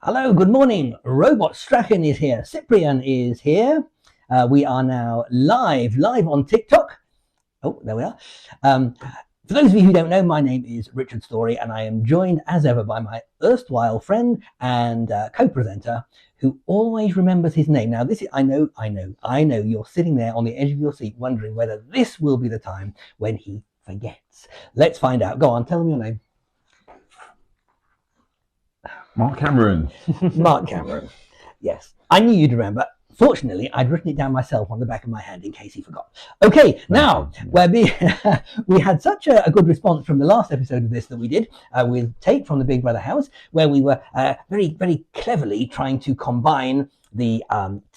Hello, good morning. Robot Strachan is here. Cyprian is here. We are now live on TikTok. Oh, there we are. For those of you who don't know, my name is Richard Story, and I am joined as ever by my erstwhile friend and co-presenter who always remembers his name. Now, this is, I know, you're sitting there on the edge of your seat wondering whether this will be the time when he forgets. Let's find out. Go on, tell them your name. Mark Cameron. Mark Cameron. Yes, I knew you'd remember. Fortunately, I'd written it down myself on the back of my hand in case he forgot. Okay, now, we had such a good response from the last episode of this that we did with Tate from the Big Brother house, where we were very cleverly trying to combine the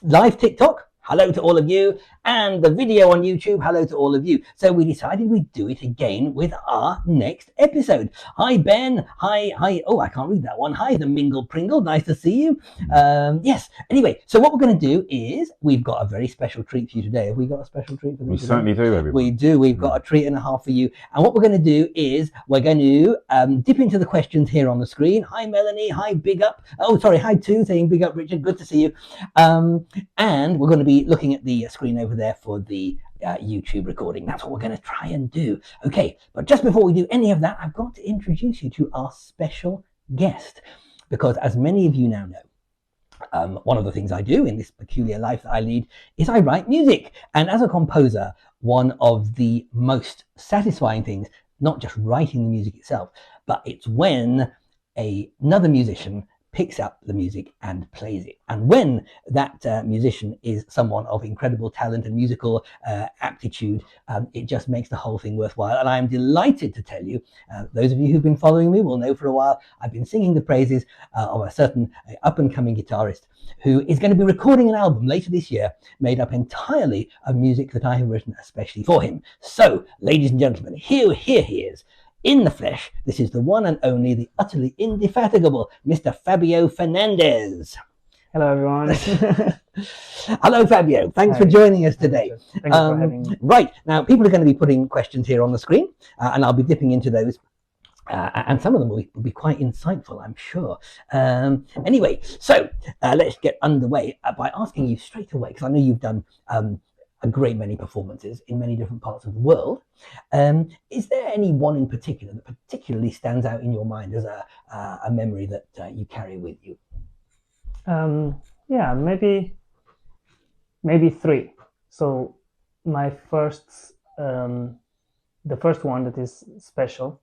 live TikTok, hello to all of you, and the video on YouTube, hello to all of you. So we decided we'd do it again with our next episode. Hi, Ben. Hi. Oh, I can't read that one. Hi, the Mingle Pringle. Nice to see you. Yes. Anyway, so what we're going to do is we've got a very special treat for you today. Have we got a special treat for you? We certainly do, everybody. We do. We've got a treat and a half for you. And what we're going to do is we're going to dip into the questions here on the screen. Hi, Melanie. Hi, Big Up. Oh, sorry. Hi, too. Saying Big Up, Richard. Good to see you. And we're going to be looking at the screen over there for the YouTube recording. That's what we're going to try and do. Okay, but just before we do any of that, I've got to introduce you to our special guest, because as many of you now know, one of the things I do in this peculiar life that I lead is I write music. And as a composer, one of the most satisfying things, not just writing the music itself, but it's when another musician picks up the music and plays it. And when that musician is someone of incredible talent and musical aptitude, it just makes the whole thing worthwhile. And I am delighted to tell you, those of you who've been following me will know for a while, I've been singing the praises of a certain up-and-coming guitarist who is going to be recording an album later this year made up entirely of music that I have written especially for him. So, ladies and gentlemen, here he is. In the flesh, this is the one and only, the utterly indefatigable Mr. Fabio Fernandes. Hello, everyone. Hello, Fabio. Thanks for joining us today. Thanks for having me. Right, now people are going to be putting questions here on the screen, and I'll be dipping into those. And some of them will be quite insightful, I'm sure. Anyway, so let's get underway by asking you straight away, because I know you've done a great many performances in many different parts of the world. Is there any one in particular that particularly stands out in your mind as a memory that you carry with you? Yeah, maybe three. So my first, the first one that is special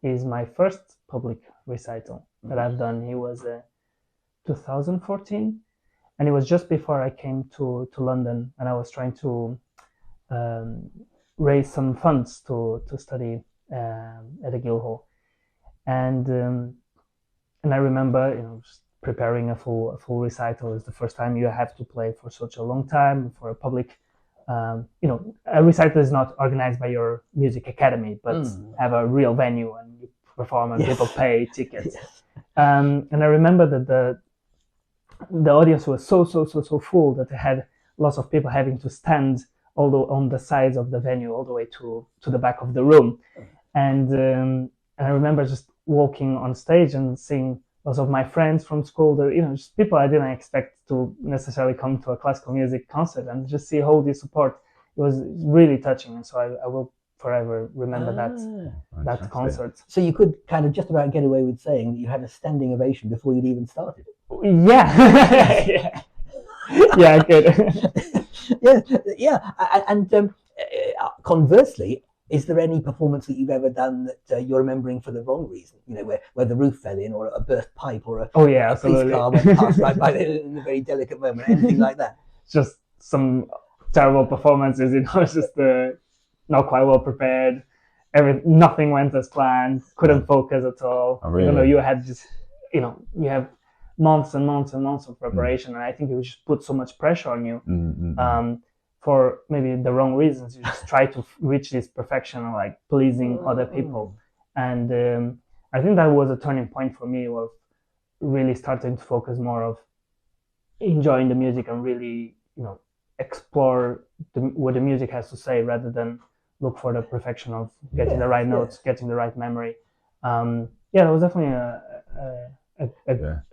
is my first public recital that I've done. It was 2014. And it was just before I came to London, and I was trying to raise some funds to study at the Guildhall. And I remember, just preparing a full recital. Is the first time you have to play for such a long time for a public. A recital is not organized by your music academy, but have a real venue and you perform and people pay tickets. Yes. And I remember that the audience was so full that they had lots of people having to stand on the sides of the venue all the way to the back of the room. And I remember just walking on stage and seeing lots of my friends from school, just people I didn't expect to necessarily come to a classical music concert, and just see all the support. It was really touching, and so I will forever remember that concert. So you could kind of just about get away with saying that you had a standing ovation before you'd even started. Yeah. Yeah, I could. yeah. And conversely, is there any performance that you've ever done that you're remembering for the wrong reason? Where the roof fell in, or a burst pipe, or a police car went past right by in a very delicate moment, anything like that? Just some terrible performances, just not quite well prepared. Nothing went as planned. Couldn't focus at all. Oh, really? You had just, you have months and months and months of preparation, and I think it would just put so much pressure on you for maybe the wrong reasons. You just try to reach this perfection of like pleasing other people, and I think that was a turning point for me of really starting to focus more of enjoying the music and really explore what the music has to say rather than look for the perfection of getting the right notes, getting the right memory. That was definitely a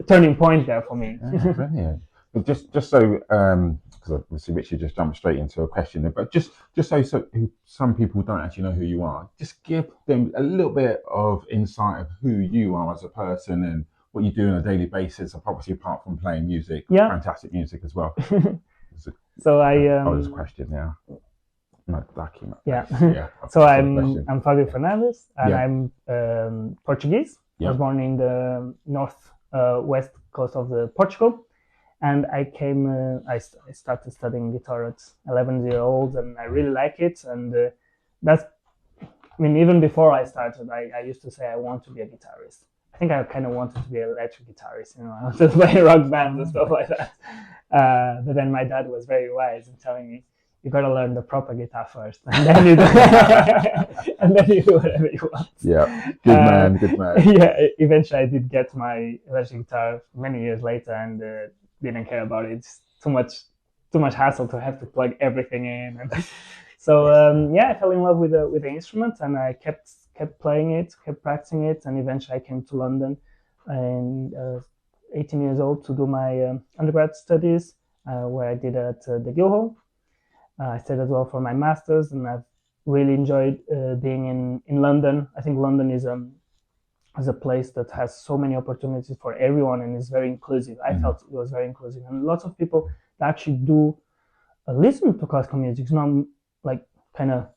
turning point there for me. Yeah, brilliant. But just so, because obviously Richard just jumped straight into a question there, but just so some people don't actually know who you are, just give them a little bit of insight of who you are as a person and what you do on a daily basis, obviously apart from playing music, fantastic music as well. So there's a question now. No, yeah. So I'm Fabio Fernandes, and I'm Portuguese. I was born in the west coast of Portugal, and I started studying guitar at 11 years old, and I really like it. And even before I started, I used to say I want to be a guitarist. I think I kind of wanted to be an electric guitarist, I wanted to play rock bands and stuff like that. But then my dad was very wise in telling me, you got to learn the proper guitar first, and then you do, and then you do whatever you want. Yeah, good man. Yeah, eventually I did get my electric guitar many years later, and didn't care about it. It's too much hassle to have to plug everything in. And so I fell in love with the instrument, and I kept playing it, kept practicing it, and eventually I came to London, and 18 years old to do my undergrad studies, where I did at the Guildhall. I stayed as well for my master's, and I've really enjoyed being in London. I think London is a place that has so many opportunities for everyone and is very inclusive. I felt it was very inclusive, and lots of people that actually do listen to classical music. It's not like kind of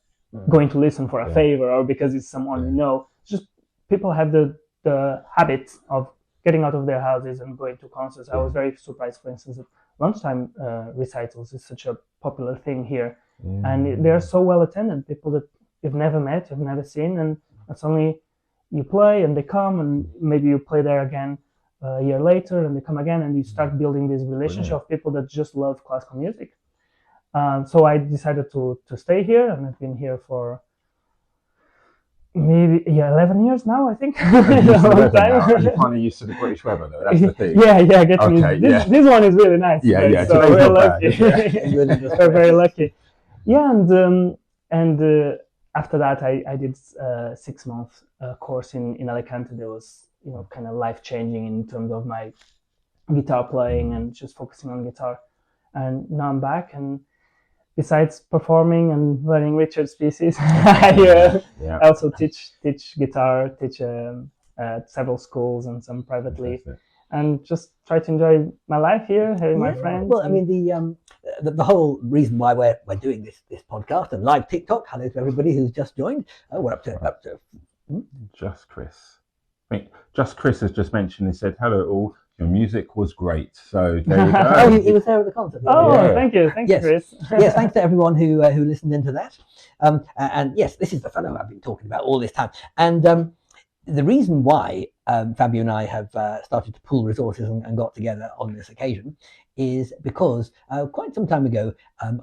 going to listen for a favor or because it's someone you know. It's just people have the habit of getting out of their houses and going to concerts. I was very surprised, for instance, that lunchtime recitals is such a popular thing here, and they're so well attended. People that you've never met, you've never seen, and it's only you play and they come, and maybe you play there again a year later, and they come again, and you start building this relationship of people that just love classical music. So I decided to stay here, and I've been here for maybe 11 years now, I think. You're kind of used to the British weather, though. That's the thing. This one is really nice. So we're lucky. We're very lucky. Yeah, and after that, I did a 6-month course in Alicante. That was kind of life changing in terms of my guitar playing and just focusing on guitar. And now I'm back, and besides performing and learning Richard's pieces, I also teach guitar, teach at several schools and some privately, and just try to enjoy my life here, having my friends. Well, I mean, the whole reason why we're doing this podcast and live TikTok. Hello to everybody who's just joined. We're up to. Just Chris. Just Chris has just mentioned. He said, "Hello all. Your music was great." So there you go. Oh, he was there at the concert. Thank you, Chris. Yes, thanks to everyone who listened into that. And yes, this is the fellow I've been talking about all this time. And the reason why Fabio and I have started to pool resources and got together on this occasion is because quite some time ago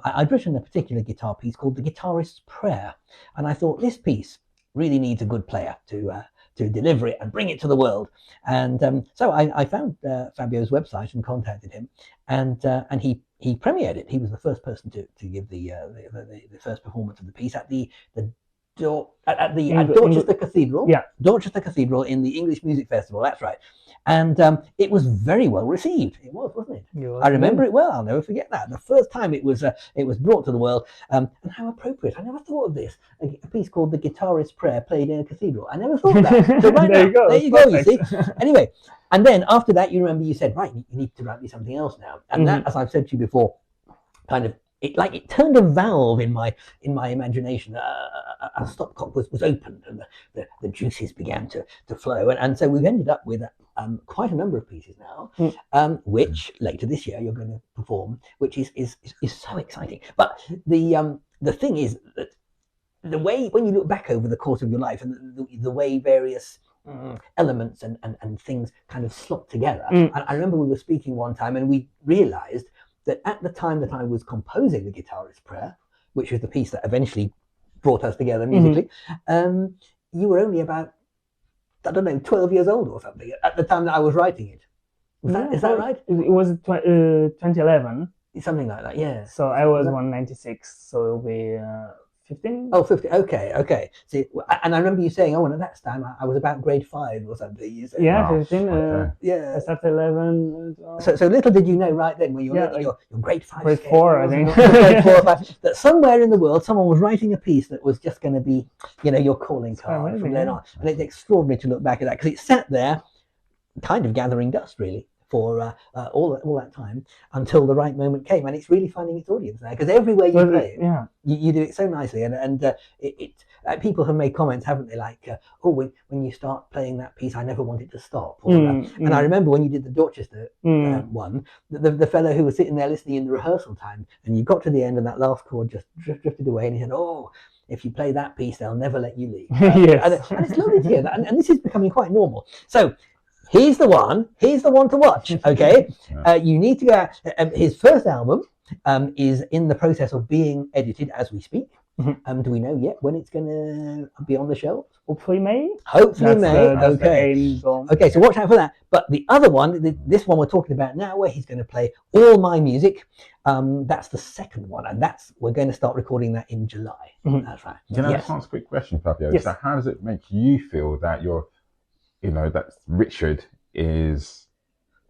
I'd written a particular guitar piece called "The Guitarist's Prayer," and I thought this piece really needs a good player to deliver it and bring it to the world. And so I found Fabio's website and contacted him, and he premiered it. He was the first person to give the first performance of the piece at Dorchester Cathedral. Yeah, Dorchester Cathedral in the English Music Festival. That's right. And it was very well received. It was, wasn't it? I remember it well. I'll never forget that. The first time it was brought to the world, and how appropriate. I never thought of this. A piece called "The Guitarist's Prayer" played in a cathedral. I never thought of that. So there you go. You see. Anyway, and then after that, you remember you said, right, you need to write me something else now. And that, as I've said to you before, kind of it turned a valve in my imagination. A stopcock was opened, and the juices began to flow, and so we've ended up with quite a number of pieces now, which later this year you're going to perform, which is so exciting. But the thing is that the way, when you look back over the course of your life, and the way various elements and things kind of slot together. I remember we were speaking one time, and we realized that at the time that I was composing "The Guitarist's Prayer," which was the piece that eventually brought us together musically, you were only about, 12 years old or something at the time that I was writing it. Is that right? It was 2011. Something like that, yeah. So I was 196, so it'll be 15. Oh, 50. Okay. See, and I remember you saying, oh, and at that time I was about grade 5 or something. You said. Yeah, Wow, 15. okay. Yeah. I started 11. So little did you know right then when you were Yeah, learning like your grade 5 grade scale, 4, I think. grade 4 or 5, that somewhere in the world someone was writing a piece that was just going to be, your calling It's quite card from amazing, then yeah. on. And it's extraordinary to look back at that because it sat there kind of gathering dust really for all that time until the right moment came, and it's really finding its audience now because everywhere you play it, Yeah. you do it so nicely, and people have made comments, haven't they, like, oh, when you start playing that piece, I never wanted to stop. And I remember when you did the Dorchester one, the fellow who was sitting there listening in the rehearsal time, and you got to the end and that last chord just drifted away, and he said, oh, if you play that piece, they'll never let you leave. Yes. And it's lovely to hear that, and this is becoming quite normal. So he's the one to watch, okay? You need to go out. His first album is in the process of being edited as we speak. Do we know yet when it's going to be on the shelf? Hopefully May. Hopefully May. That's the Okay. aim goal. Okay, so watch out for that. But the other one, this one we're talking about now, where he's going to play all my music, that's the second one, and we're going to start recording that in July. That's right. Can I ask a quick question, Fabio? Yes. So how does it make you feel that that Richard is,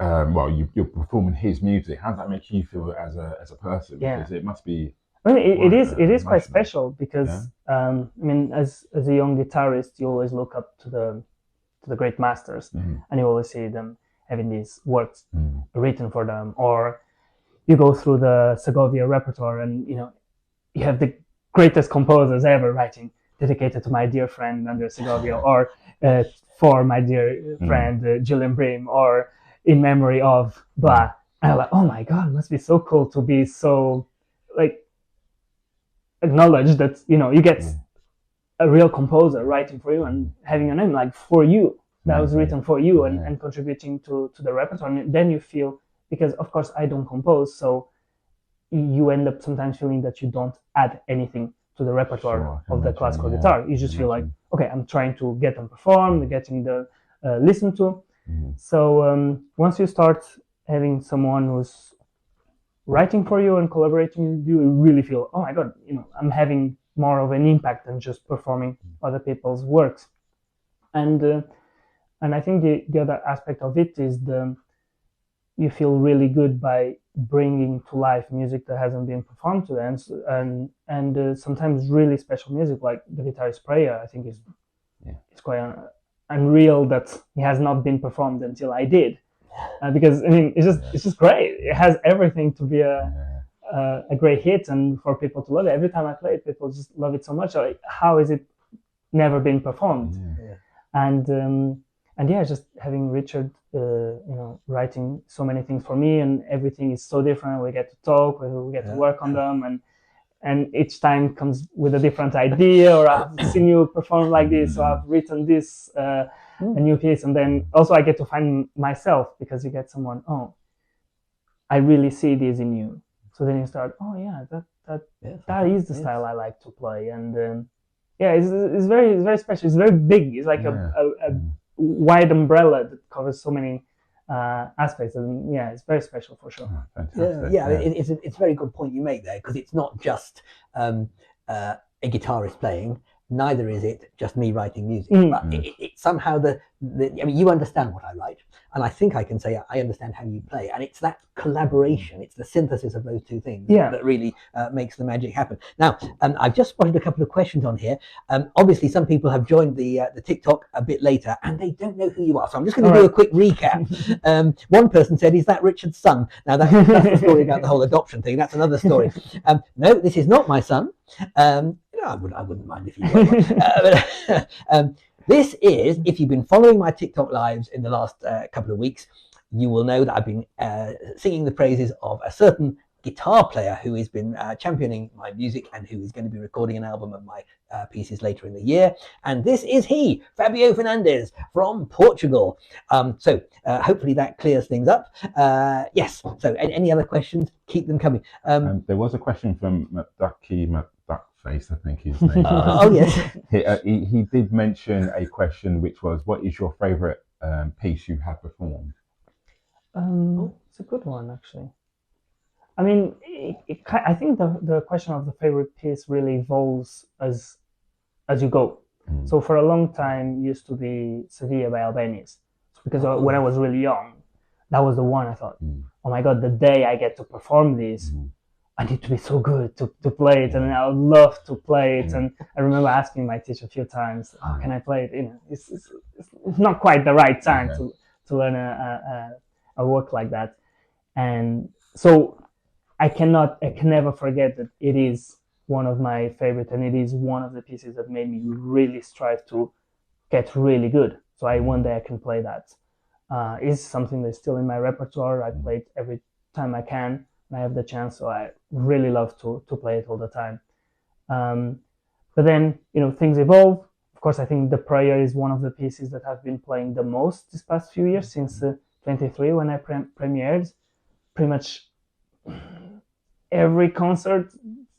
you're performing his music? How does that make you feel as a person? Yeah. Because it must be. I mean, it is emotional. quite special because I mean, as a young guitarist, you always look up to the great masters, and you always see them having these works written for them, or you go through the Segovia repertoire, and you have the greatest composers ever writing dedicated to my dear friend Andrea Segovia, or for my dear friend Julian Bream, or in memory of blah. And I'm like, oh my god, it must be so cool to be so like acknowledged that you get a real composer writing for you and having a name like for you that was written for you and contributing to the repertoire. And then you feel, because of course I don't compose, so you end up sometimes feeling that you don't add anything to the repertoire of the classical guitar. You just feel like, okay, I'm trying to get them performed, getting the listened to. So once you start having someone who's writing for you and collaborating with you, you really feel, oh my god, I'm having more of an impact than just performing other people's works. And I think the other aspect of it is you feel really good by bringing to life music that hasn't been performed to, and sometimes really special music like the Guitarist Prayer. I think is quite unreal that it has not been performed until I did, because I mean it's just great. It has everything to be a great hit and for people to love it. Every time I play it, people just love it so much. Like, how is it never been performed? And just having Richard, writing so many things for me, and everything is so different. We get to talk, we get to work on them, and each time comes with a different idea, or I've seen you perform like this, so I've written this, a new piece, and then also I get to find myself, because you get someone, oh, I really see this in you. So then you start, oh yeah, that is the style I like to play, and it's very special. It's very big. It's like a wide umbrella that covers so many aspects, and it's very special for sure. Fantastic. It's a very good point you make there, because it's not just a guitarist playing. Neither is it just me writing music. But it's somehow I mean, you understand what I write, and I think I can say I understand how you play, and it's that collaboration, it's the synthesis of those two things that really makes the magic happen. Now, I've just spotted a couple of questions on here. Obviously, some people have joined the TikTok a bit later, and they don't know who you are, so I'm just going to do a quick recap. One person said, "Is that Richard's son?" Now, that's the story about the whole adoption thing. That's another story. No, this is not my son. I wouldn't mind if you were. This is, if you've been following my TikTok lives in the last couple of weeks, you will know that I've been singing the praises of a certain guitar player who has been championing my music and who is going to be recording an album of my pieces later in the year. And this is he, Fabio Fernandes from Portugal. So hopefully that clears things up. Yes. So any other questions? Keep them coming. There was a question from Duckface, I think his name was. Oh yes. He did mention a question which was, what is your favourite piece you have performed? It's a good one, actually. I mean, I think the question of the favorite piece really evolves as you go. So for a long time, used to be Sevilla by Albanians, because when I was really young, that was the one I thought, oh my God, the day I get to perform this, I need to be so good to play it, and I would love to play it. And I remember asking my teacher a few times, "Oh, can I play it?" It's not quite the right time to learn a work like that. And so I can never forget that it is one of my favorite, and it is one of the pieces that made me really strive to get really good. So one day I can play that. It's something that's still in my repertoire. I play it every time I can. I have the chance, so I really love to play it all the time. But then, things evolve. Of course, I think The Prayer is one of the pieces that I've been playing the most this past few years, since 23 when I premiered. Pretty much every concert,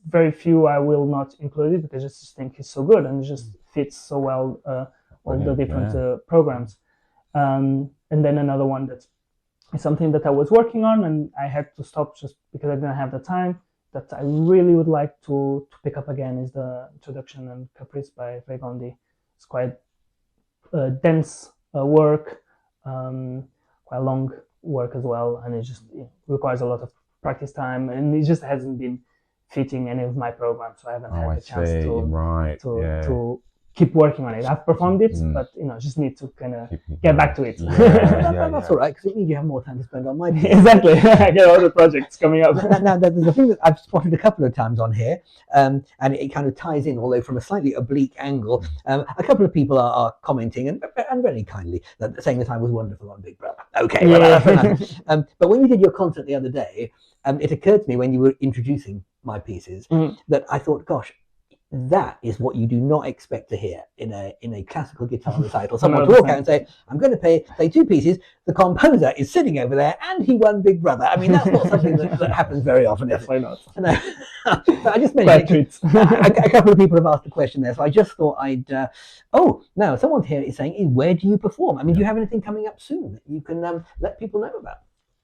very few I will not include it, because I just think it's so good and it just fits so well all the different programs. And then another one that's something that I was working on and I had to stop just because I didn't have the time, that I really would like to pick up again, is the Introduction and Caprice by Vegondi. It's quite dense work, quite long work as well, and it requires a lot of practice time, and it just hasn't been fitting any of my programs, so I haven't had the chance to keep working on it. I've performed it, but just need to kind of get back to it. That's all right, because it means you have more time to spend on my piece. Exactly. I get other projects coming up. Now, there's a thing that I've spotted a couple of times on here, and it kind of ties in, although from a slightly oblique angle. A couple of people are commenting, and very kindly, saying that I was wonderful on Big Brother. Okay, well, that's very nice. But when you did your concert the other day, it occurred to me when you were introducing my pieces that I thought, gosh, that is what you do not expect to hear in a classical guitar recital. Someone to walk out and say, I'm going to play two pieces. The composer is sitting over there and he won Big Brother. I mean, that's not something that happens very often. Definitely not. No. But I just mentioned a couple of people have asked a question there, so I just thought I'd... now someone here is saying, where do you perform? I mean, do you have anything coming up soon that you can let people know about?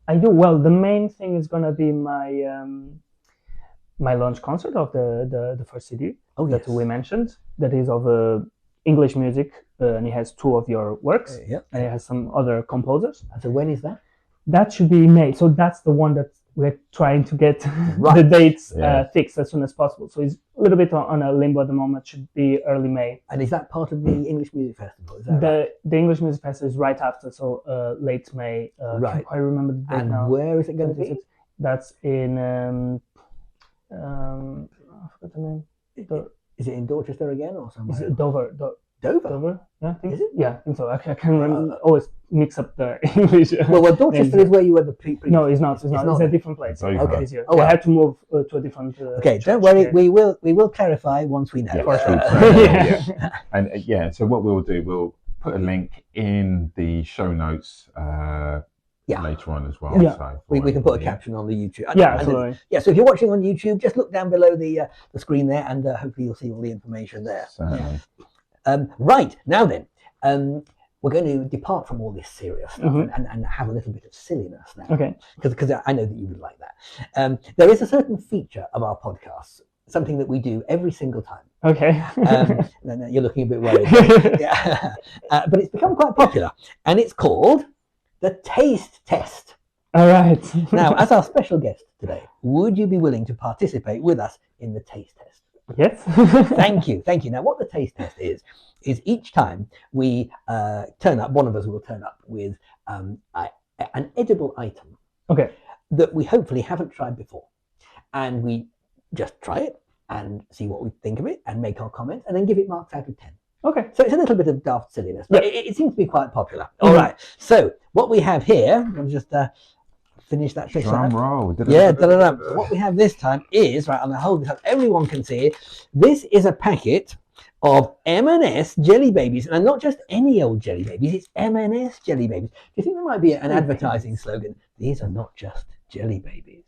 I do. Well, the main thing is going to be my launch concert of the first CD that we mentioned, that is of English music, and it has two of your works, and it has some other composers. So when is that? That should be May. So that's the one that we're trying to get the dates fixed as soon as possible. So it's a little bit on a limbo at the moment. Should be early May. And is that part of the English Music Festival? Is that the English Music Festival is right after, so late May. Right. Can't quite remember the date now. And where is it going to be? That's in... I forgot the name. Is it in Dorchester again or somewhere? Is it Dover? Dover? Yeah, I think is it? Yeah, I think so. I can remember. Always mix up the English. Well, Dorchester is where you were the pre. No, it's not. It's not. It's a different place. Okay. This year. I had to move to a different. Okay, don't worry. Here. We will clarify once we know. Yeah, for sure. And so what we'll do, we'll put a link in the show notes. Later on as well. Yeah. So we can put a caption on the YouTube. Absolutely. So if you're watching on YouTube, just look down below the screen there, and hopefully you'll see all the information there. Right, now then, we're going to depart from all this serious stuff and have a little bit of silliness now. Okay. Because I know that you would like that. There is a certain feature of our podcasts, something that we do every single time. Okay. No, you're looking a bit worried. But it's become quite popular, and it's called the Taste Test. All right. Now, as our special guest today, would you be willing to participate with us in the Taste Test? Yes. Thank you. Now, what the Taste Test is each time we turn up, one of us will turn up with an edible item that we hopefully haven't tried before. And we just try it and see what we think of it and make our comments and then give it marks out of 10. Okay. So it's a little bit of daft silliness, but it seems to be quite popular. All right. So what we have here, I'm going to just finish that trick. Drum roll. So what we have this time is, right, I'm going to hold this up. Everyone can see it. This is a packet of M&S Jelly Babies. And not just any old Jelly Babies, it's M&S Jelly Babies. Do you think there might be an advertising slogan? These are not just Jelly Babies.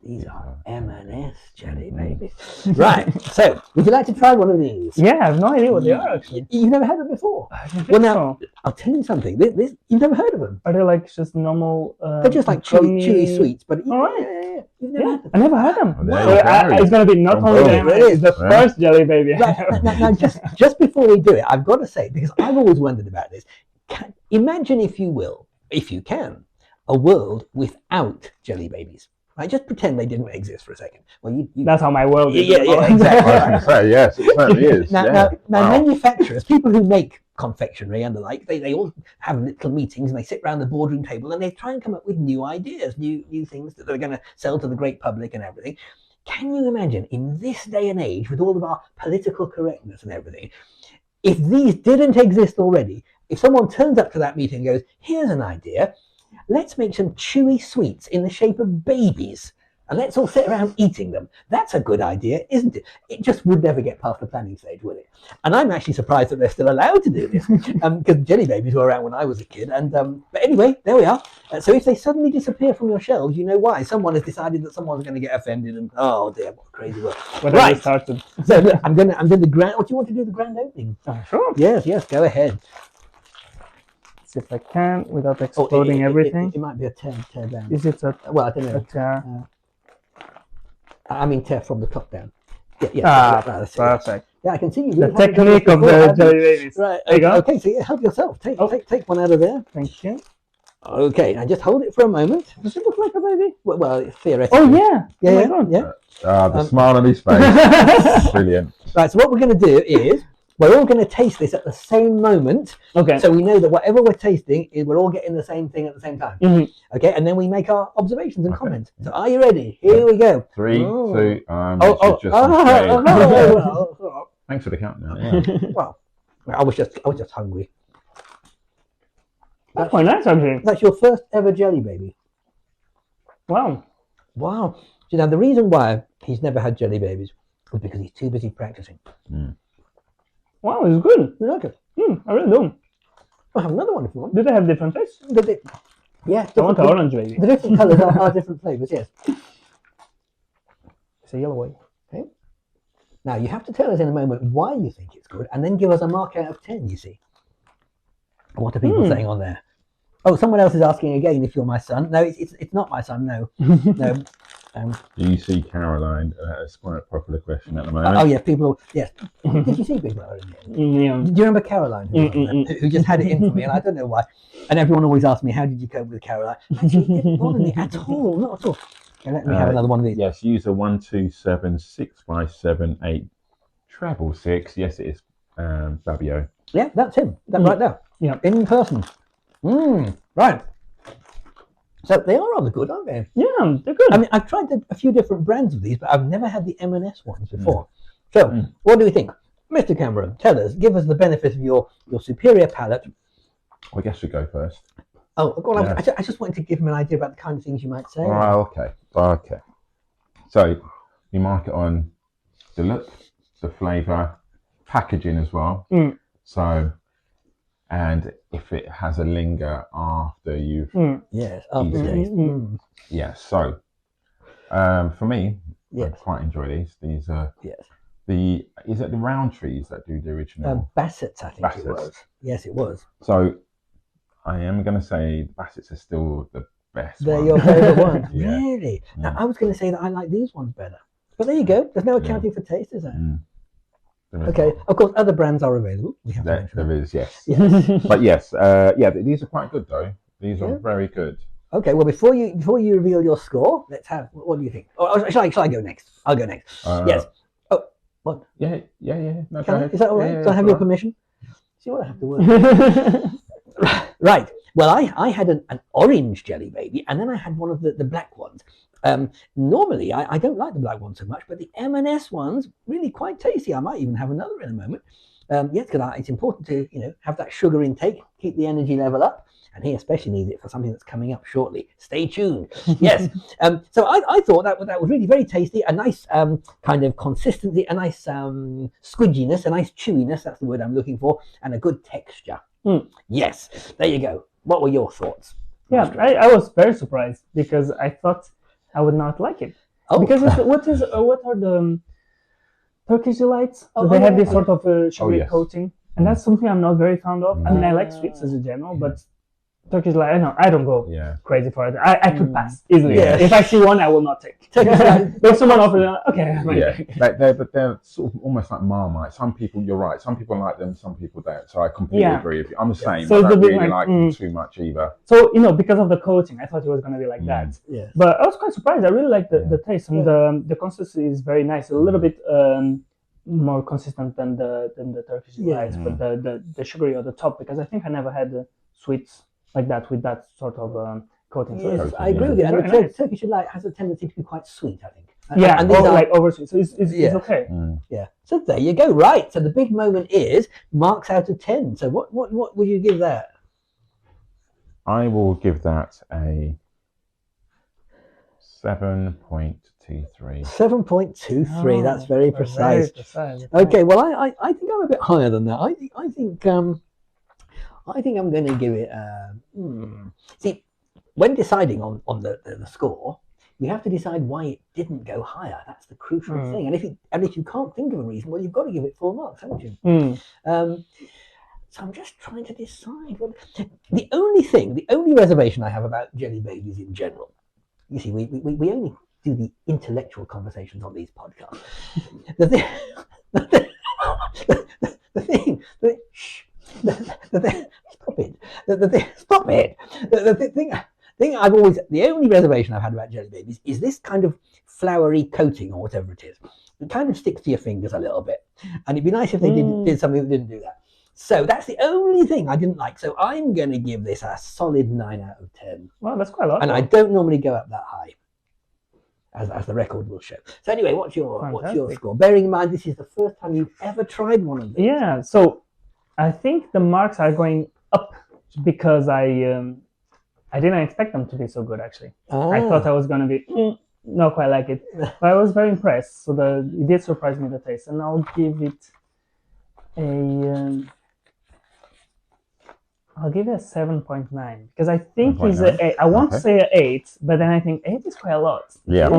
These are M&S jelly babies. Right. So, would you like to try one of these? Yeah, I have no idea what they are actually. You've never had them before? I don't think Well, now, so. I'll tell you something. This, you've never heard of them. Are they like just normal? They're just like chewy sweets, but All right. yeah. You've never Yeah, had them. I never had them. Oh, there So you go. it's gonna be not Oh, only boom. the It is. it's the Yeah. first jelly baby I Right, have. now, just before we do it, I've got to say, because I've always wondered about this. Imagine, if you will, if you can, a world without jelly babies. Right? Just pretend they didn't exist for a second. Well, you That's how my world is. Yeah, exactly. I was going to say, yes, it certainly is. Now, yeah. now Wow. manufacturers, people who make confectionery and the like, they all have little meetings and they sit around the boardroom table and they try and come up with new ideas, new things that they're going to sell to the great public and everything. Can you imagine, in this day and age, with all of our political correctness and everything, if these didn't exist already, if someone turns up to that meeting and goes, here's an idea, let's make some chewy sweets in the shape of babies and let's all sit around eating them. That's a good idea, isn't it? It just would never get past the planning stage, would it? And I'm actually surprised that they're still allowed to do this, because jelly babies were around when I was a kid. And but anyway, there we are. So if they suddenly disappear from your shelves, you know why. Someone has decided that someone's going to get offended, and oh dear, what a crazy world. What Right. I started. So look, I'm going to the grand. What do you want to do? The grand opening? Sure. Yes, go ahead. See if I can without exploding everything. It might be a tear down. Is it a Well, I don't know. tear? I mean, tear from the top down. Yeah. That's it. Perfect. Yeah, I can see you. The really haven't done technique this of before, the have you? jelly babies. Right. There you go. Okay. So help yourself. Take one out of there. Thank you. Okay. Now just hold it for a moment. Does it look like a baby? Well, theoretically. Oh yeah. Yeah. Oh my God. Yeah. The smile on his face. Brilliant. Right. So what we're going to do is we're all going to taste this at the same moment, Okay. so we know that whatever we're tasting is we're all getting the same thing at the same time. Mhm. Okay. And then we make our observations and Okay. comments. So are you ready? Here we go. 3, Oh. 2, Oh. just straight. Oh. Thanks for the countdown. Yeah. Well, I was just hungry. That's quite nice actually. That's your first ever jelly baby. Wow. Wow. So now the reason why he's never had jelly babies was because he's too busy practicing. Wow, it's good. You like it? I really do. I'll have another one if you want. Do they have different tastes? Yeah, I want the orange baby. the different colours are different flavours, yes. It's a yellow one. Okay. Now you have to tell us in a moment why you think it's good and then give us a mark out of 10, you see. What are people saying on there? Oh, someone else is asking again if you're my son. No, it's not my son, no. No. Do you see Caroline? It's quite a popular question at the moment. Oh, yeah, people, yes. Did you see people that are in there? Yeah. Do you remember Caroline, who just had it in for me, and I don't know why. And everyone always asks me, how did you cope with Caroline? Actually, it didn't bother me at all, not at all. Okay, let me have another one of these. Yes, user 127657 treble 6. Yes, it is Fabio. Yeah, that's him. That right there. Yeah. In person. Right. So they are rather good, aren't they? Yeah, they're good. I mean, I've tried a few different brands of these, but I've never had the M&S ones before. So, what do we think? Mr. Cameron, tell us, give us the benefit of your superior palate. Well, I guess we go first. Oh, God, Yeah. I just wanted to give him an idea about the kind of things you might say. Oh, okay. So, you mark it on the look, the flavour, packaging as well. So, and if it has a linger after you've Yes. eaten it. Yeah, so for me, I Yes. quite enjoy these. These are Yes. is it the round trees that do the original? Bassett's, I think it Bassett's. was. Yes, it was. So I am going to say Bassett's are still the best. They're one. your favourite ones. Yeah. Really? Now, Yeah. I was going to say that I like these ones better. But there you go. There's no accounting for taste, is there? There is Okay. Of course, other brands are available. We have to There, mention there that. is, yes. Yes. But yes, these are quite good though. These are very good. Okay. Well, before you reveal your score, let's have. What do you think? Or shall I go next? I'll go next. Yes. Oh, what? Yeah. No, go Can I? ahead. Is that all right? Yeah, Do I have that's your all right. permission? See what I have to work. Right. Well, I had an orange jelly baby, and then I had one of the black ones. Normally, I don't like the black ones so much, but the M&S ones really quite tasty. I might even have another in a moment. Yes, because it's important to have that sugar intake, keep the energy level up, and he especially needs it for something that's coming up shortly. Stay tuned. Yes. So I thought that was really very tasty. A nice kind of consistency, a nice squidginess, a nice chewiness. That's the word I'm looking for, and a good texture. Yes. There you go. What were your thoughts? Yeah, I was very surprised because I thought I would not like it. Oh, Because what are the Turkish delights? Oh, They oh, have yeah, this sort of sugary yes. coating, and that's something I'm not very fond of. I mean, I like sweets as a general, but Turkish delight, I don't go crazy for it. I could pass easily. Yeah. If I see one, I will not take. Turkish delight. If someone offers it, okay, I might take. But they're sort of almost like Marmite. Some people, you're right. Some people like them, some people don't. So I completely agree with you. I'm the same. So I it's a don't bit really like, like them too much either. So because of the coating, I thought it was gonna be like that. Yes. But I was quite surprised. I really like the taste, and the consistency is very nice. A little bit more consistent than the Turkish delights, but the sugary on the top, because I think I never had sweets like that with that sort of coating. So Yes, I agree with you. And the Turkish delight has a tendency to be quite sweet, I think. And these are like oversweet, so it's okay. Yeah. So there you go. Right. So the big moment is marks out of 10. So what would you give that? I will give that a 7.23. 7.23. That's very precise. Very precise. Okay. Well, I think I'm a bit higher than that. I think I'm going to give it. See, when deciding on the score, you have to decide why it didn't go higher. That's the crucial thing. And if you can't think of a reason, well, you've got to give it full marks, haven't you? So I'm just trying to decide. The only reservation I have about Jelly Babies in general. You see, we only do the intellectual conversations on these podcasts. The thing. Stop it. The only reservation I've had about Jelly Babies is this kind of floury coating or whatever it is. It kind of sticks to your fingers a little bit, and it'd be nice if they did something that didn't do that. So that's the only thing I didn't like. So I'm going to give this a solid 9 out of 10. Well, that's quite a lot. And I don't normally go up that high, as the record will show. So anyway, what's your score? Bearing in mind this is the first time you've ever tried one of these. Yeah. So I think the marks are going up because I didn't expect them to be so good. Actually, I thought I was going to be not quite like it, but I was very impressed. So it did surprise me, the taste, and I'll give it I'll give it a 7.9 because I think I want to say an 8, but then I think 8 is quite a lot. Yeah.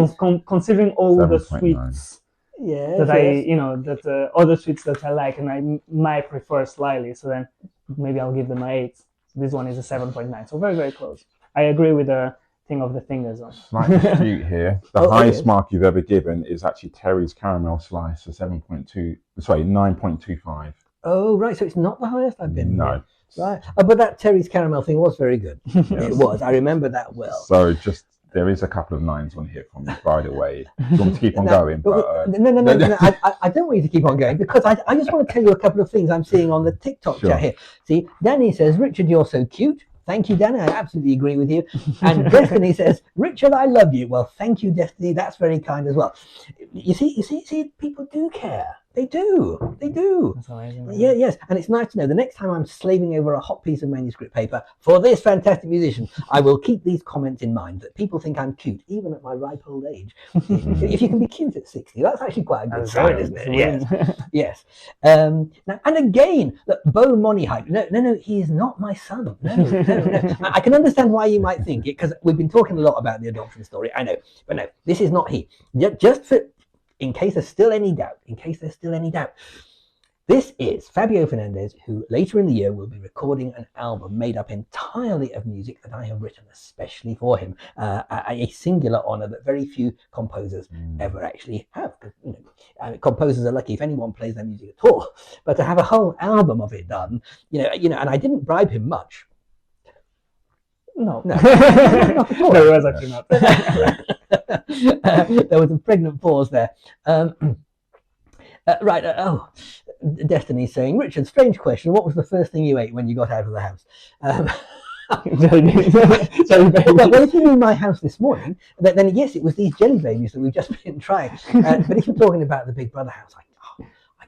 Considering all the sweets that other sweets that I like and I might prefer slightly, so then maybe I'll give them an 8. So this one is a 7.9, so very, very close. I agree with the thing of the fingers on. Slight dispute here. The highest mark you've ever given is actually Terry's caramel slice, a 9.25. Oh, right. So it's not the highest I've been. No. Right. But that Terry's caramel thing was very good. Yes. It was. I remember that well. So there is a couple of 9s on here from you, by the way. You want to keep on going? No. I don't want you to keep on going because I just want to tell you a couple of things I'm seeing on the TikTok chat here. See, Danny says, Richard, you're so cute. Thank you, Danny. I absolutely agree with you. And Destiny says, Richard, I love you. Well, thank you, Destiny. That's very kind as well. You see, people do care. They do. That's amazing. Yeah, yes. And it's nice to know the next time I'm slaving over a hot piece of manuscript paper for this fantastic musician, I will keep these comments in mind that people think I'm cute, even at my ripe old age. If you can be cute at 60, that's actually quite a good sign, isn't it? Yes. Yes. Now, and again, look, Bo Moneyhype. No, he is not my son. No. I can understand why you might think it, because we've been talking a lot about the adoption story. I know. But no, this is not he. Just for... In case there's still any doubt, this is Fabio Fernandes, who later in the year will be recording an album made up entirely of music that I have written especially for him, a singular honor that very few composers ever actually have. Composers are lucky if anyone plays their music at all, but to have a whole album of it done, and I didn't bribe him much. No, not at all. No, it was actually not. There was a pregnant pause there. Right. Destiny's saying, Richard, strange question. What was the first thing you ate when you got out of the house? Well, if you mean my house this morning, then yes, it was these jelly babies that we've just been trying. But if you're talking about the Big Brother house, I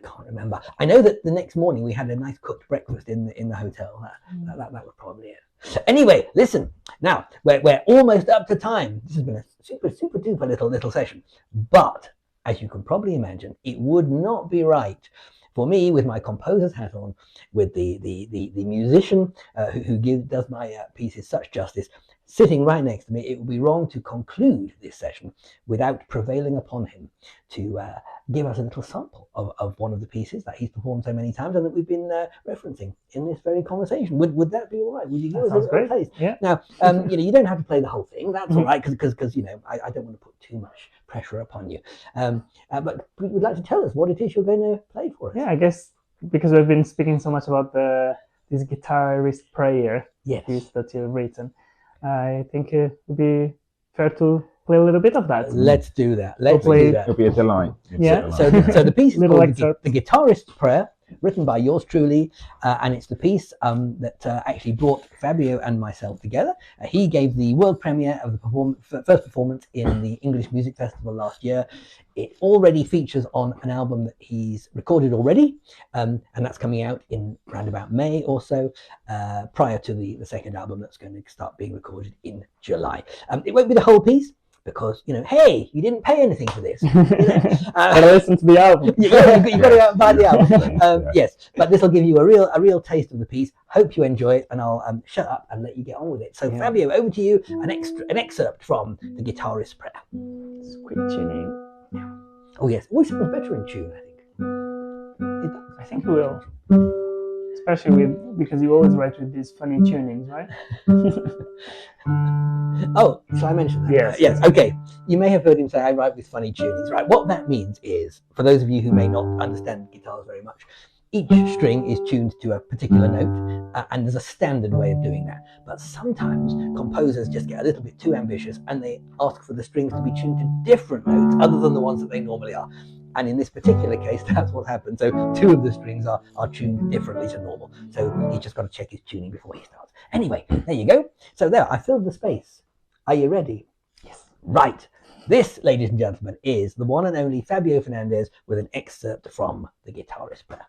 can't remember. I know that the next morning we had a nice cooked breakfast in the hotel. That was probably it. Anyway, listen. Now we're almost up to time. This has been a super duper little session, but as you can probably imagine, it would not be right for me, with my composer's hat on, with the musician who does my pieces such justice, sitting right next to me, it would be wrong to conclude this session without prevailing upon him to give us a little sample of one of the pieces that he's performed so many times and that we've been referencing in this very conversation. Would that be all right? Would you give us a little taste? Yeah. Now, you don't have to play the whole thing. That's all right, because I don't want to put too much pressure upon you. But would like to tell us what it is you're going to play for us. Yeah, I guess because we've been speaking so much about this guitarist prayer piece that you've written, I think it would be fair to play a little bit of that. Let's do that. It'll be a delight. So the piece is called excerpt. The Guitarist's Prayer, written by yours truly, and it's the piece that actually brought Fabio and myself together. He gave the world premiere of the first performance in the English Music Festival last year. It already features on an album that he's recorded already, and that's coming out in around about May or so, prior to the second album that's going to start being recorded in July. It won't be the whole piece, because hey, you didn't pay anything for this. But listen to the album. You've got to go out and buy the album. Yes, but this will give you a real taste of the piece. Hope you enjoy it, and I'll shut up and let you get on with it. So Fabio, over to you. An excerpt from The Guitarist's Prayer. It's quick tuning. Oh yes, always sounds better in tune, I think. I think we will. Especially because you always write with these funny tunings, right? Oh, shall I mention that? Yes. Okay. You may have heard him say I write with funny tunings, right? What that means is, for those of you who may not understand guitars very much, each string is tuned to a particular note, and there's a standard way of doing that. But sometimes composers just get a little bit too ambitious and they ask for the strings to be tuned to different notes other than the ones that they normally are. And in this particular case, that's what happened. So two of the strings are tuned differently to normal. So he's just got to check his tuning before he starts. Anyway, there you go. So there, I filled the space. Are you ready? Yes. Right. This, ladies and gentlemen, is the one and only Fabio Fernandes with an excerpt from The Guitarist's Prayer.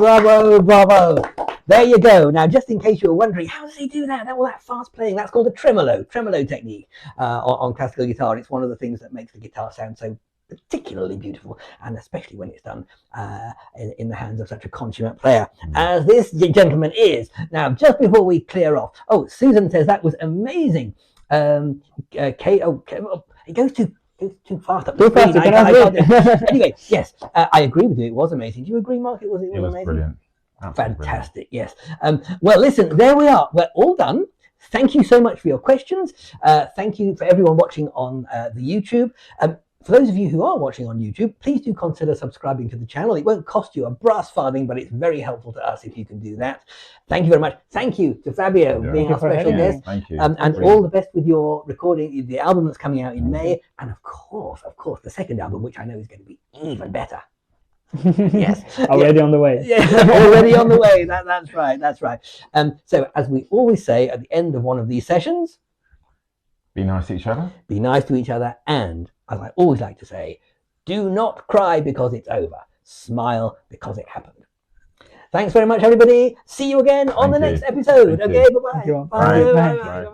Whoa! Bravo! There you go. Now, just in case you were wondering, how does he do that? All that fast playing, that's called a tremolo technique on classical guitar. It's one of the things that makes the guitar sound so particularly beautiful, and especially when it's done in the hands of such a consummate player as this gentleman is. Now, just before we clear off, Susan says that was amazing. It goes too fast up the screen. Anyway, yes, I agree with you. It was amazing. Do you agree, Mark? It was amazing. Brilliant. Fantastic. Yes. Well, listen, there we are. We're all done. Thank you so much for your questions. Thank you for everyone watching on the YouTube. For those of you who are watching on YouTube, please do consider subscribing to the channel. It won't cost you a brass farthing, but it's very helpful to us if you can do that. Thank you very much. Thank you to Fabio being our special guest. Thank you. And all the best with your recording, the album that's coming out in May. And of course, the second album, which I know is going to be even better. Yes. Already on the way. Yeah, already on the way. That's right. So as we always say at the end of one of these sessions, be nice to each other. Be nice to each other, and as I always like to say, do not cry because it's over. Smile because it happened. Thanks very much, everybody. See you again on the next episode. Okay, bye-bye. Bye. Bye.